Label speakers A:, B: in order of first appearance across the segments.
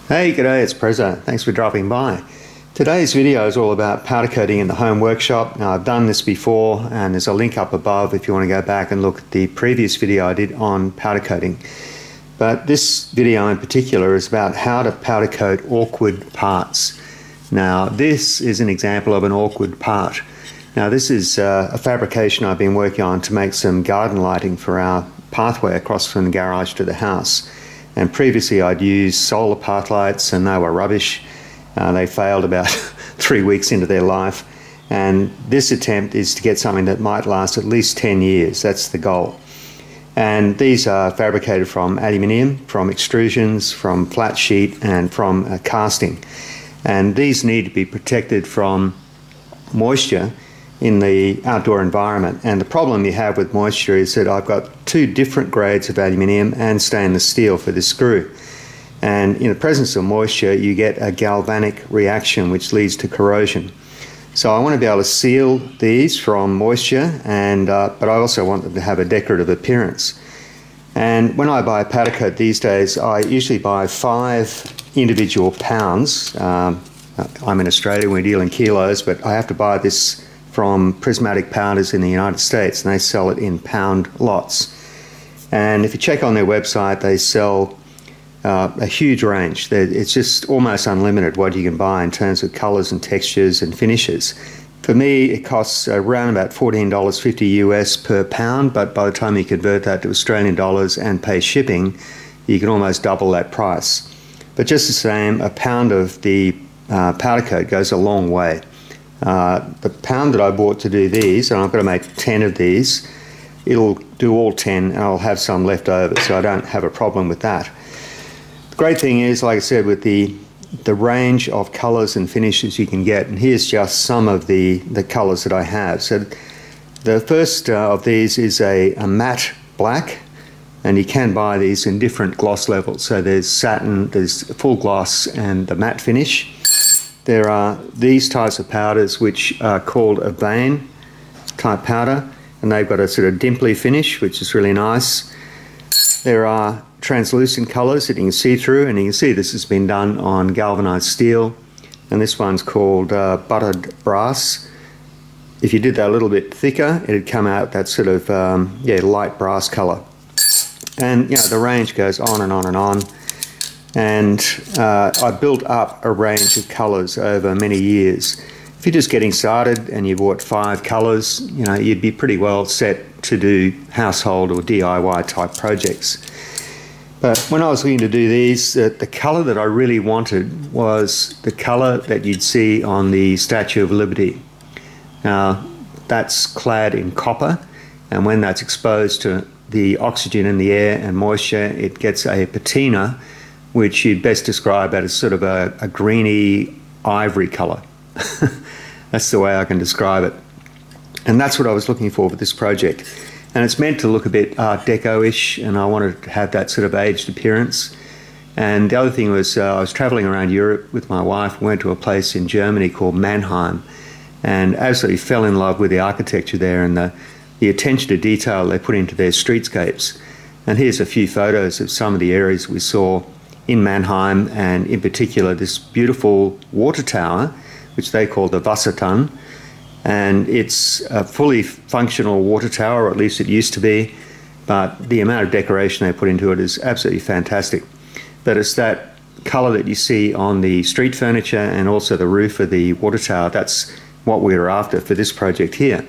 A: Hey, g'day, it's Prezzo. Thanks for dropping by. Today's video is all about powder coating in the home workshop. Now, I've done this before and there's a link up above if you want to go back and look at the previous video I did on powder coating. But this video in particular is about how to powder coat awkward parts. Now, this is an example of an awkward part. Now, this is a fabrication I've been working on to make some garden lighting for our pathway across from the garage to the house. And previously I'd used solar path lights and they were rubbish. They failed about 3 weeks into their life. And this attempt is to get something that might last at least 10 years. That's the goal. And these are fabricated from aluminium, from extrusions, from flat sheet and from casting. And these need to be protected from moisture in the outdoor environment. And the problem you have with moisture is that I've got two different grades of aluminium and stainless steel for this screw. And in the presence of moisture, you get a galvanic reaction which leads to corrosion. So I want to be able to seal these from moisture, and but I also want them to have a decorative appearance. And when I buy powder coat these days, I usually buy 5 individual pounds. I'm in Australia, we deal in kilos, but I have to buy this from Prismatic Powders in the United States, and they sell it in pound lots. And if you check on their website, they sell a huge range. It's just almost unlimited what you can buy in terms of colours and textures and finishes. For me, it costs around about $14.50 US per pound, but by the time you convert that to Australian dollars and pay shipping, you can almost double that price. But just the same, a pound of the powder coat goes a long way. The pound that I bought to do these, and I've got to make 10 of these, it'll do all 10 and I'll have some left over, so I don't have a problem with that. The great thing is, like I said, with the range of colours and finishes you can get, and here's just some of the colours that I have. So the first of these is a matte black, and you can buy these in different gloss levels. So there's satin, there's full gloss and the matte finish. There are these types of powders which are called a vein type powder, and they've got a sort of dimply finish which is really nice. There are translucent colours that you can see through, and you can see this has been done on galvanised steel, and this one's called buttered brass. If you did that a little bit thicker, it'd come out that sort of light brass colour. And you know, the range goes on and on and on. And I built up a range of colours over many years. If you're just getting started and you bought 5 colours, you know, you'd be pretty well set to do household or DIY type projects. But when I was looking to do these, the colour that I really wanted was the colour that you'd see on the Statue of Liberty. Now, that's clad in copper, and when that's exposed to the oxygen in the air and moisture, it gets a patina, which you'd best describe as sort of a greeny ivory colour. That's the way I can describe it. And that's what I was looking for with this project. And it's meant to look a bit Art Deco-ish, and I wanted to have that sort of aged appearance. And the other thing was I was travelling around Europe with my wife. We went to a place in Germany called Mannheim, and absolutely fell in love with the architecture there and the attention to detail they put into their streetscapes. And here's a few photos of some of the areas we saw in Mannheim, and in particular this beautiful water tower which they call the Wasserturm, and it's a fully functional water tower, or at least it used to be, but the amount of decoration they put into it is absolutely fantastic. But it's that colour that you see on the street furniture and also the roof of the water tower. That's what we were after for this project here.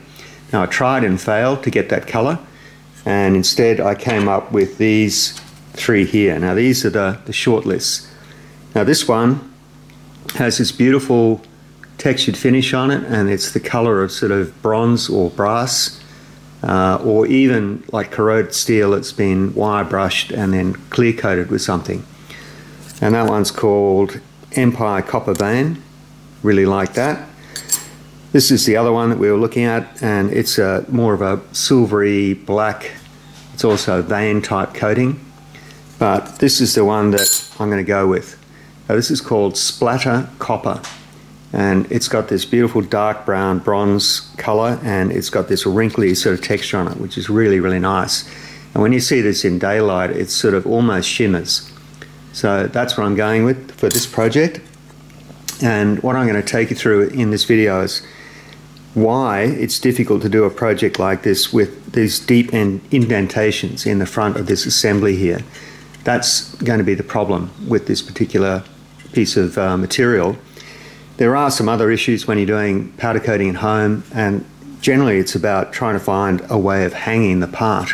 A: Now, I tried and failed to get that colour, and instead I came up with these 3 here. Now, these are the short lists. Now, this one has this beautiful textured finish on it, and it's the colour of sort of bronze or brass, or even like corroded steel that's been wire brushed and then clear coated with something. And that one's called Empire Copper Vein. Really like that. This is the other one that we were looking at, and it's more of a silvery black. It's also a vein type coating, but this is the one that I'm going to go with. Now, this is called Splatter Copper, and it's got this beautiful dark brown bronze colour, and it's got this wrinkly sort of texture on it, which is really, really nice. And when you see this in daylight, it sort of almost shimmers. So that's what I'm going with for this project. And what I'm going to take you through in this video is why it's difficult to do a project like this with these deep indentations in the front of this assembly here. That's going to be the problem with this particular piece of material. There are some other issues when you're doing powder coating at home, and generally it's about trying to find a way of hanging the part.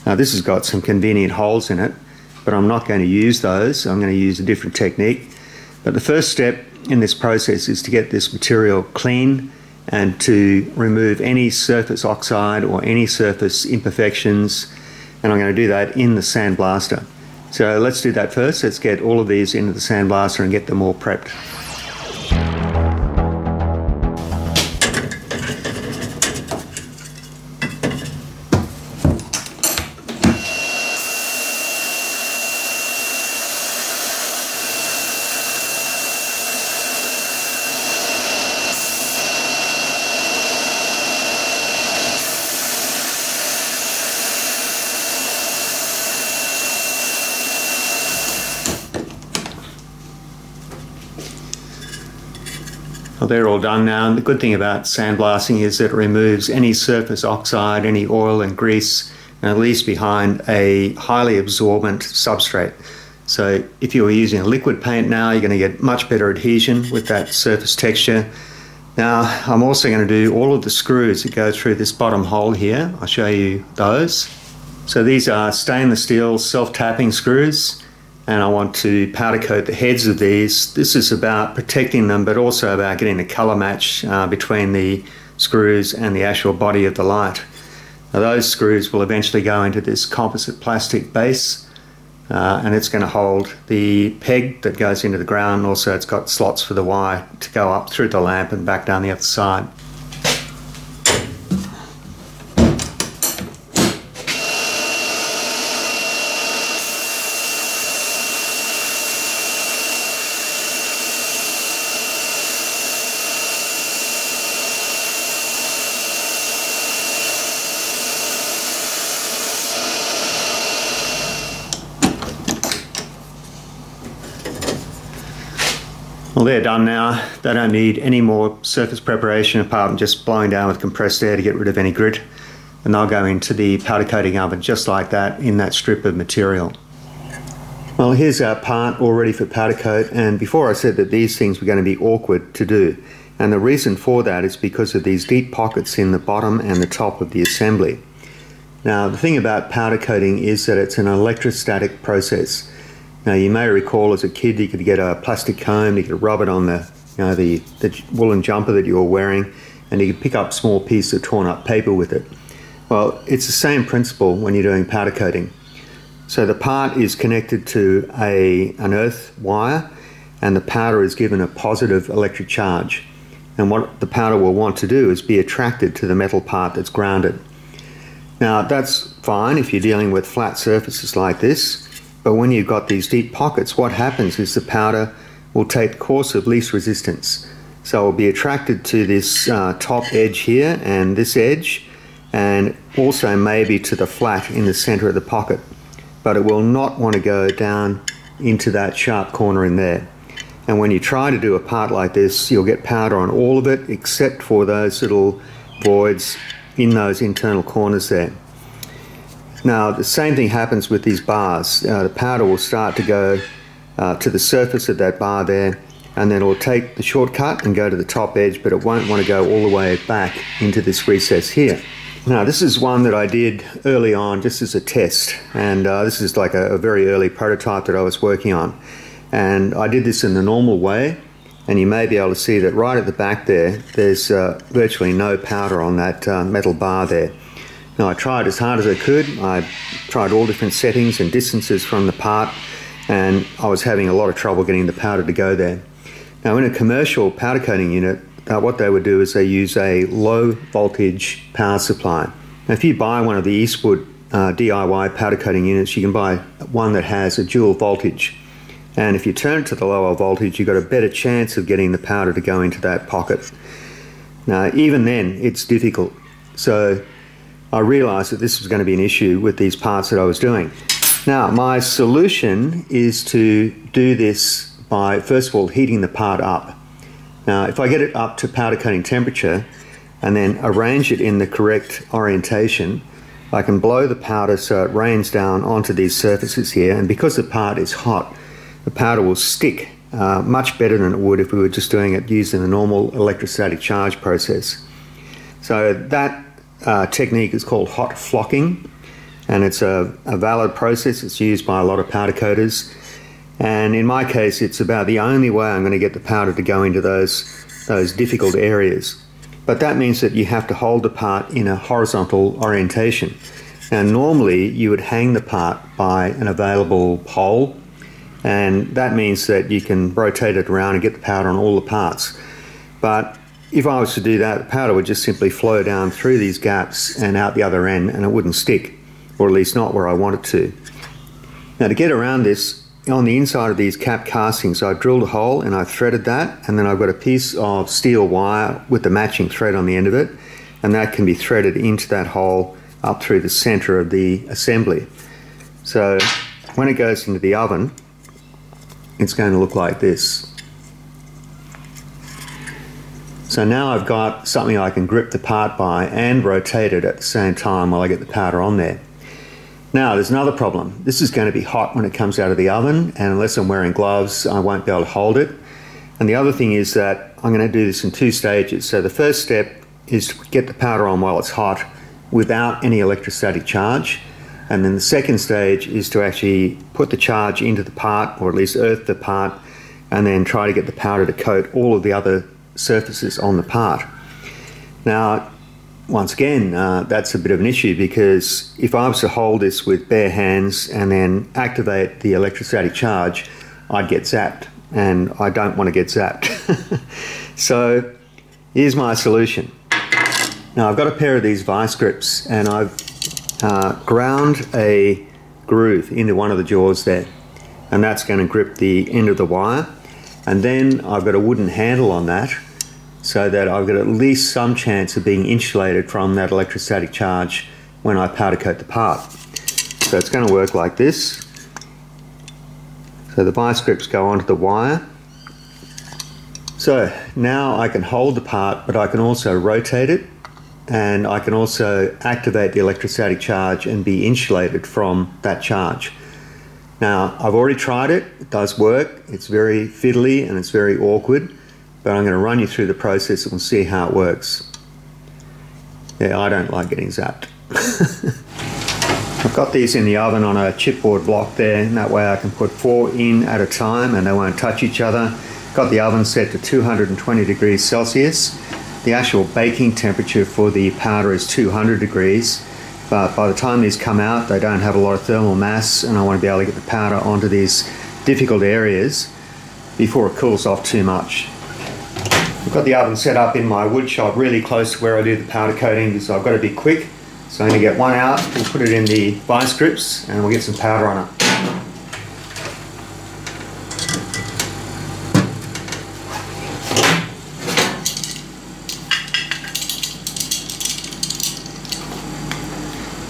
A: Now this has got some convenient holes in it, but I'm not going to use those. I'm going to use a different technique. But the first step in this process is to get this material clean and to remove any surface oxide or any surface imperfections, and I'm going to do that in the sandblaster. So let's do that first. Let's get all of these into the sandblaster and get them all prepped. Well, they're all done now, and the good thing about sandblasting is that it removes any surface oxide, any oil and grease, and it leaves behind a highly absorbent substrate. So if you were using a liquid paint now, you're going to get much better adhesion with that surface texture. Now I'm also going to do all of the screws that go through this bottom hole here. I'll show you those. So these are stainless steel self-tapping screws, and I want to powder coat the heads of these. This is about protecting them, but also about getting a colour match between the screws and the actual body of the light. Now those screws will eventually go into this composite plastic base, and it's going to hold the peg that goes into the ground. Also it's got slots for the wire to go up through the lamp and back down the other side. Well, they're done now. They don't need any more surface preparation apart from just blowing down with compressed air to get rid of any grit. And they'll go into the powder coating oven just like that in that strip of material. Well, here's our part all ready for powder coat, and before I said that these things were going to be awkward to do. And the reason for that is because of these deep pockets in the bottom and the top of the assembly. Now, the thing about powder coating is that it's an electrostatic process. Now you may recall as a kid you could get a plastic comb, you could rub it on the woolen jumper that you were wearing, and you could pick up small pieces of torn up paper with it. Well, it's the same principle when you're doing powder coating. So the part is connected to an earth wire, and the powder is given a positive electric charge. And what the powder will want to do is be attracted to the metal part that's grounded. Now that's fine if you're dealing with flat surfaces like this. But when you've got these deep pockets, what happens is the powder will take the course of least resistance. So it will be attracted to this top edge here and this edge, and also maybe to the flat in the center of the pocket. But it will not want to go down into that sharp corner in there. And when you try to do a part like this, you'll get powder on all of it except for those little voids in those internal corners there. Now the same thing happens with these bars. The powder will start to go to the surface of that bar there, and then it will take the shortcut and go to the top edge, but it won't want to go all the way back into this recess here. Now this is one that I did early on just as a test, and this is like a very early prototype that I was working on. And I did this in the normal way, and you may be able to see that right at the back there, there's virtually no powder on that metal bar there. Now I tried as hard as I could. I tried all different settings and distances from the part, and I was having a lot of trouble getting the powder to go there. Now in a commercial powder coating unit, what they would do is they use a low voltage power supply. Now if you buy one of the Eastwood DIY powder coating units, you can buy one that has a dual voltage. And if you turn it to the lower voltage, you've got a better chance of getting the powder to go into that pocket. Now even then, it's difficult. So I realised that this was going to be an issue with these parts that I was doing. Now my solution is to do this by first of all heating the part up. Now if I get it up to powder coating temperature and then arrange it in the correct orientation, I can blow the powder so it rains down onto these surfaces here, and because the part is hot, the powder will stick much better than it would if we were just doing it using the normal electrostatic charge process. So that technique is called hot flocking, and it's a valid process. It's used by a lot of powder coaters, and in my case it's about the only way I'm going to get the powder to go into those difficult areas. But that means that you have to hold the part in a horizontal orientation. Now normally you would hang the part by an available pole, and that means that you can rotate it around and get the powder on all the parts. But if I was to do that, the powder would just simply flow down through these gaps and out the other end, and it wouldn't stick, or at least not where I want it to. Now to get around this, on the inside of these cap castings I drilled a hole and I threaded that, and then I've got a piece of steel wire with the matching thread on the end of it, and that can be threaded into that hole up through the center of the assembly. So when it goes into the oven, it's going to look like this. So now I've got something I can grip the part by and rotate it at the same time while I get the powder on there. Now there's another problem. This is going to be hot when it comes out of the oven, and unless I'm wearing gloves I won't be able to hold it. And the other thing is that I'm going to do this in two stages. So the first step is to get the powder on while it's hot without any electrostatic charge. And then the second stage is to actually put the charge into the part, or at least earth the part, and then try to get the powder to coat all of the other surfaces on the part. Now, once again, that's a bit of an issue, because if I was to hold this with bare hands and then activate the electrostatic charge, I'd get zapped, and I don't want to get zapped. So here's my solution. Now I've got a pair of these vice grips, and I've ground a groove into one of the jaws there, and that's going to grip the end of the wire. And then I've got a wooden handle on that, so that I've got at least some chance of being insulated from that electrostatic charge when I powder coat the part. So it's going to work like this. So the vice grips go onto the wire. So now I can hold the part, but I can also rotate it, and I can also activate the electrostatic charge and be insulated from that charge. Now I've already tried it. It does work. It's very fiddly and it's very awkward, but I'm going to run you through the process and we'll see how it works. Yeah, I don't like getting zapped. I've got these in the oven on a chipboard block there, and that way I can put 4 in at a time and they won't touch each other. Got the oven set to 220 degrees Celsius. The actual baking temperature for the powder is 200 degrees, but by the time these come out they don't have a lot of thermal mass, and I want to be able to get the powder onto these difficult areas before it cools off too much. I've got the oven set up in my wood shop really close to where I do the powder coating, because I've got to be quick. So I'm going to get one out, we'll put it in the vice grips and we'll get some powder on it.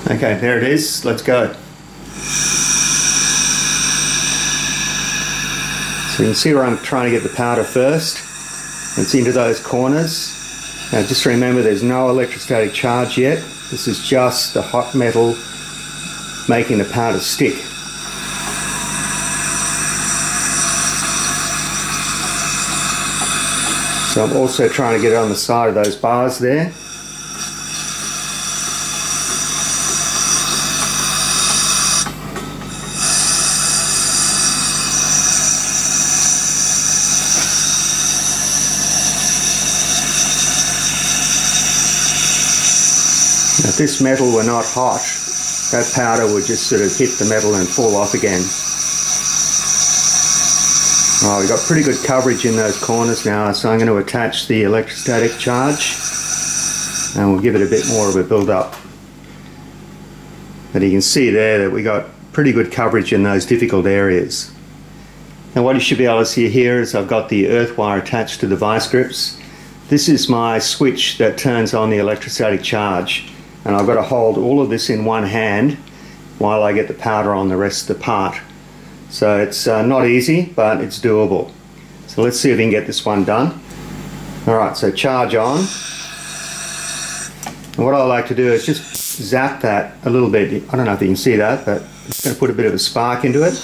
A: Okay, there it is. Let's go. So you can see where I'm trying to get the powder first. It's into those corners. Now just remember, there's no electrostatic charge yet. This is just the hot metal making the powder stick. So I'm also trying to get it on the side of those bars there. Now, if this metal were not hot, that powder would just sort of hit the metal and fall off again. Oh, we've got pretty good coverage in those corners now, so I'm going to attach the electrostatic charge and we'll give it a bit more of a build up. But you can see there that we got pretty good coverage in those difficult areas. Now what you should be able to see here is I've got the earth wire attached to the vice grips. This is my switch that turns on the electrostatic charge, and I've got to hold all of this in one hand while I get the powder on the rest of the part. So it's not easy, but it's doable. So let's see if we can get this one done. Alright, so charge on. And what I like to do is just zap that a little bit. I don't know if you can see that, but it's going to put a bit of a spark into it.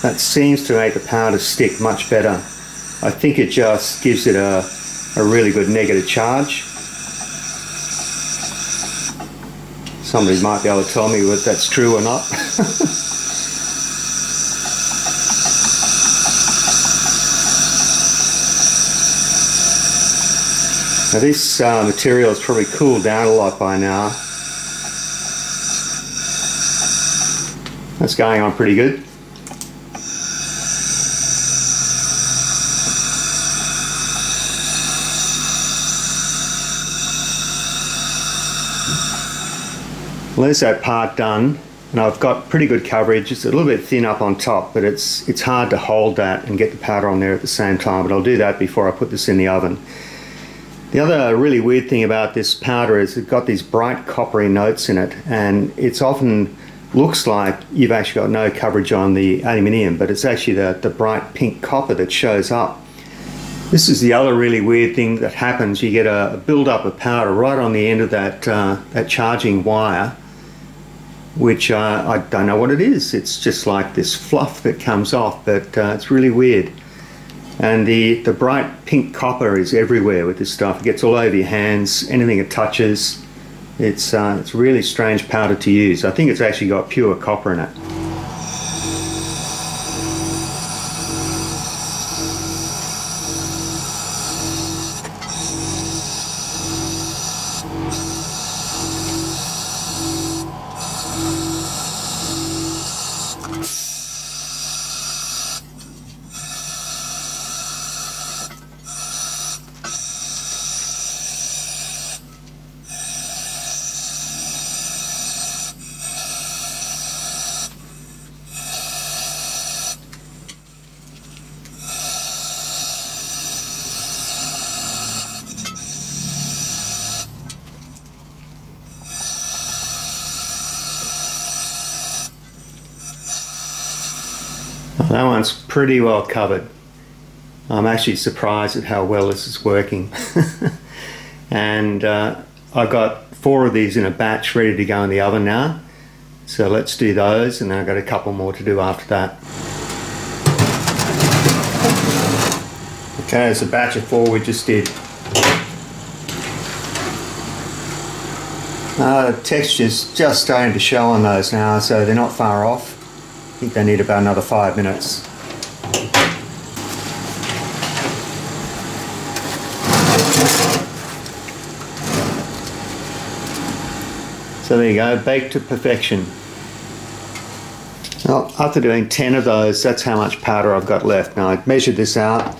A: That seems to make the powder stick much better. I think it just gives it a really good negative charge. Somebody might be able to tell me whether that's true or not. Now this material has probably cooled down a lot by now. That's going on pretty good. Well, there's that part done, and I've got pretty good coverage. It's a little bit thin up on top, but it's hard to hold that and get the powder on there at the same time, but I'll do that before I put this in the oven. The other really weird thing about this powder is it's got these bright coppery notes in it, and it's often looks like you've actually got no coverage on the aluminium, but it's actually the bright pink copper that shows up. This is the other really weird thing that happens. You get a build-up of powder right on the end of that charging wire, which I don't know what it is. It's just like this fluff that comes off, but it's really weird. And the bright pink copper is everywhere with this stuff. It gets all over your hands, anything it touches. It's really strange powder to use. I think it's actually got pure copper in it. That one's pretty well covered. I'm actually surprised at how well this is working. And I've got 4 of these in a batch ready to go in the oven now. So let's do those, and then I've got a couple more to do after that. Okay, it's a batch of 4 we just did. The texture's just starting to show on those now, so they're not far off. I think they need about another 5 minutes. So there you go, baked to perfection. Well, after doing 10 of those, that's how much powder I've got left. Now I measured this out.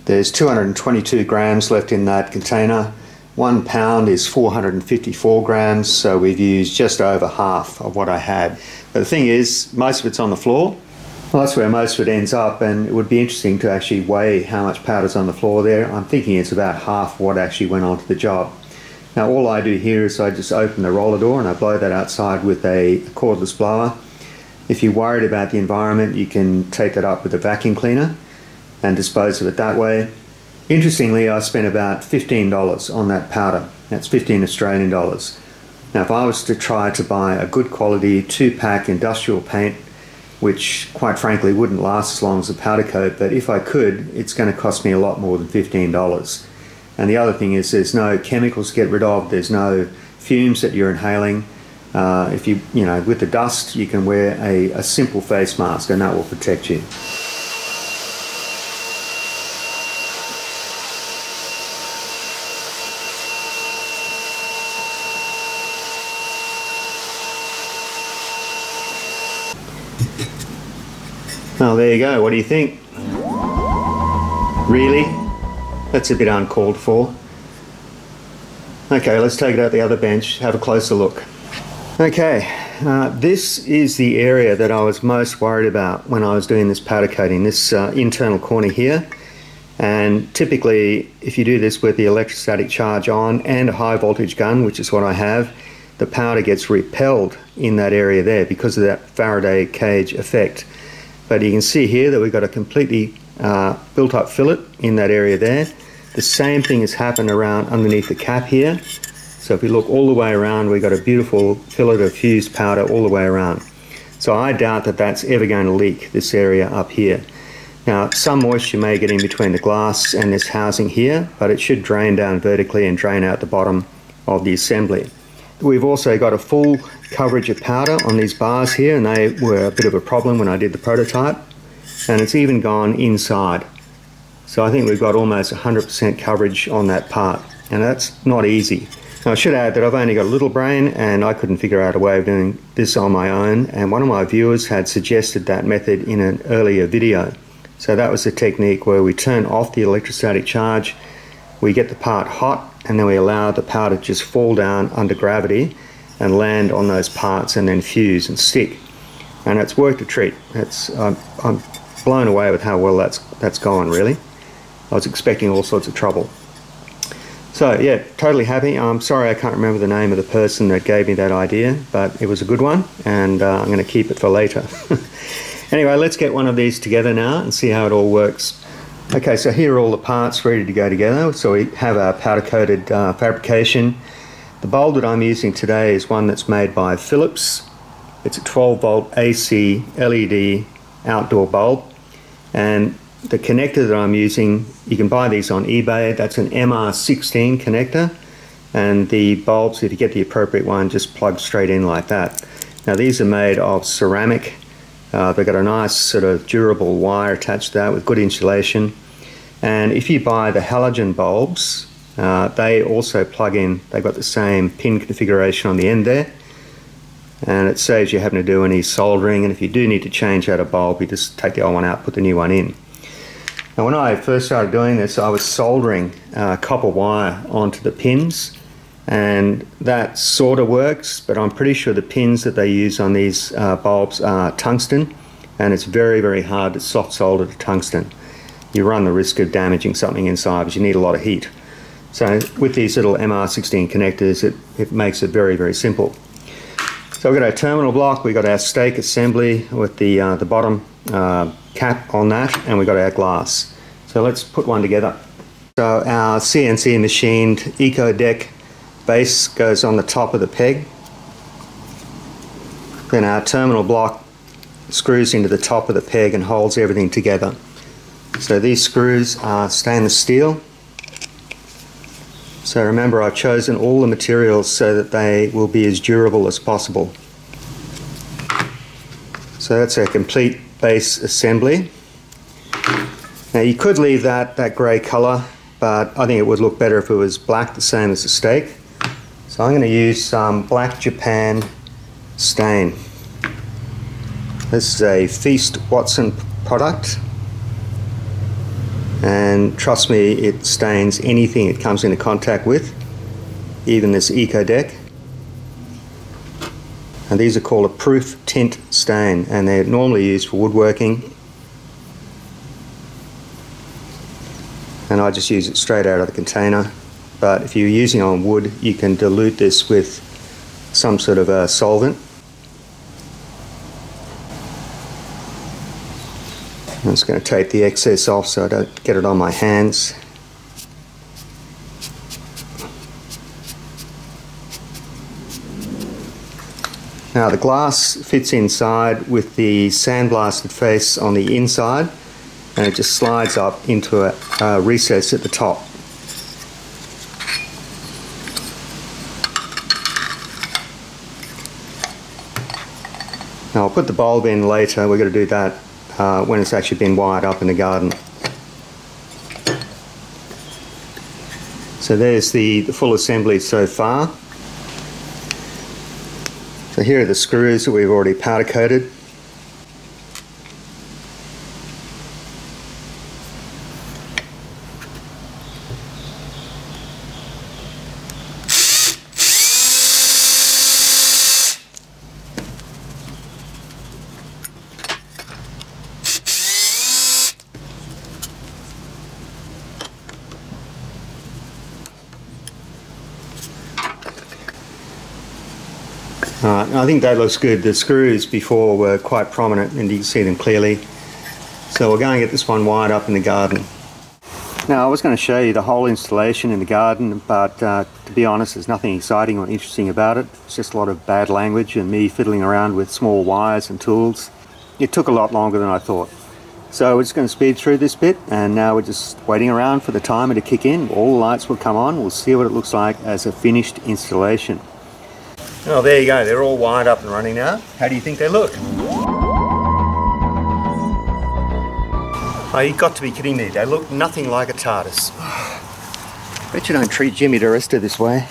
A: There's 222 grams left in that container. 1 pound is 454 grams, so we've used just over half of what I had. But the thing is, most of it's on the floor. Well, that's where most of it ends up, and it would be interesting to actually weigh how much powder's on the floor there. I'm thinking it's about half what actually went onto the job. Now all I do here is I just open the roller door and I blow that outside with a cordless blower. If you're worried about the environment, you can take that up with a vacuum cleaner and dispose of it that way. Interestingly, I spent about $15 on that powder. That's 15 Australian dollars. Now if I was to try to buy a good quality 2-pack industrial paint, which quite frankly wouldn't last as long as a Powdercoat, but if I could, it's going to cost me a lot more than $15. And the other thing is there's no chemicals to get rid of, there's no fumes that you're inhaling. If you know, with the dust, you can wear a simple face mask and that will protect you. Well, there you go. What do you think? Really? That's a bit uncalled for. Okay, let's take it out the other bench, have a closer look. Okay, this is the area that I was most worried about when I was doing this powder coating, this internal corner here. And typically, if you do this with the electrostatic charge on and a high voltage gun, which is what I have, the powder gets repelled in that area there because of that Faraday cage effect. But you can see here that we've got a completely built up fillet in that area there. The same thing has happened around underneath the cap here. So if we look all the way around, we've got a beautiful fillet of fused powder all the way around. So I doubt that that's ever going to leak, this area up here. Now, some moisture may get in between the glass and this housing here, but it should drain down vertically and drain out the bottom of the assembly. We've also got a full coverage of powder on these bars here, and they were a bit of a problem when I did the prototype. And it's even gone inside. So I think we've got almost 100% coverage on that part, and that's not easy. Now I should add that I've only got a little brain and I couldn't figure out a way of doing this on my own, and one of my viewers had suggested that method in an earlier video. So that was the technique where we turn off the electrostatic charge, we get the part hot, and then we allow the powder to just fall down under gravity and land on those parts and then fuse and stick. And it's worked a treat. I'm blown away with how well that's gone, really. I was expecting all sorts of trouble. So yeah, totally happy. I'm sorry I can't remember the name of the person that gave me that idea, but it was a good one, and I'm going to keep it for later. Anyway, let's get one of these together now and see how it all works. Okay, so here are all the parts ready to go together. So we have our powder coated fabrication. The bulb that I'm using today is one that's made by Philips. It's a 12 volt AC LED outdoor bulb, and the connector that I'm using, you can buy these on eBay. That's an MR16 connector, and the bulbs, if you get the appropriate one, just plug straight in like that. Now these are made of ceramic. They've got a nice sort of durable wire attached to that with good insulation. And if you buy the halogen bulbs, they also plug in. They've got the same pin configuration on the end there, and it saves you having to do any soldering. And if you do need to change out a bulb, you just take the old one out, put the new one in. Now when I first started doing this, I was soldering copper wire onto the pins, and that sort of works, but I'm pretty sure the pins that they use on these bulbs are tungsten, and it's very, very hard to soft solder to tungsten. You run the risk of damaging something inside because you need a lot of heat. So with these little MR16 connectors, it makes it very, very simple. So we've got our terminal block, we've got our stake assembly with the bottom cap on that, and we've got our glass. So let's put one together. So our CNC machined Eco Deck base goes on the top of the peg. Then our terminal block screws into the top of the peg and holds everything together. So these screws are stainless steel. So remember, I've chosen all the materials so that they will be as durable as possible. So that's a complete base assembly. Now you could leave that grey colour, but I think it would look better if it was black, the same as the stake. So I'm going to use some Black Japan stain. This is a Feast Watson product, and trust me, it stains anything it comes into contact with, even this Eco Deck. And these are called a proof tint stain, and they're normally used for woodworking. And I just use it straight out of the container. But if you're using it on wood, you can dilute this with some sort of a solvent. I'm just going to take the excess off so I don't get it on my hands. Now the glass fits inside with the sandblasted face on the inside, and it just slides up into a recess at the top. Now I'll put the bulb in later. We're going to do that when it's actually been wired up in the garden. So there's the full assembly so far. So here are the screws that we've already powder coated. Alright, I think that looks good. The screws before were quite prominent and you can see them clearly. So we're going to get this one wired up in the garden. Now I was going to show you the whole installation in the garden, but to be honest there's nothing exciting or interesting about it. It's just a lot of bad language and me fiddling around with small wires and tools. It took a lot longer than I thought. So we're just going to speed through this bit, and now we're just waiting around for the timer to kick in. All the lights will come on. We'll see what it looks like as a finished installation. Oh, there you go. They're all wired up and running now. How do you think they look? Oh, you've got to be kidding me. They look nothing like a TARDIS. Bet you don't treat Jimmy DiResta this way.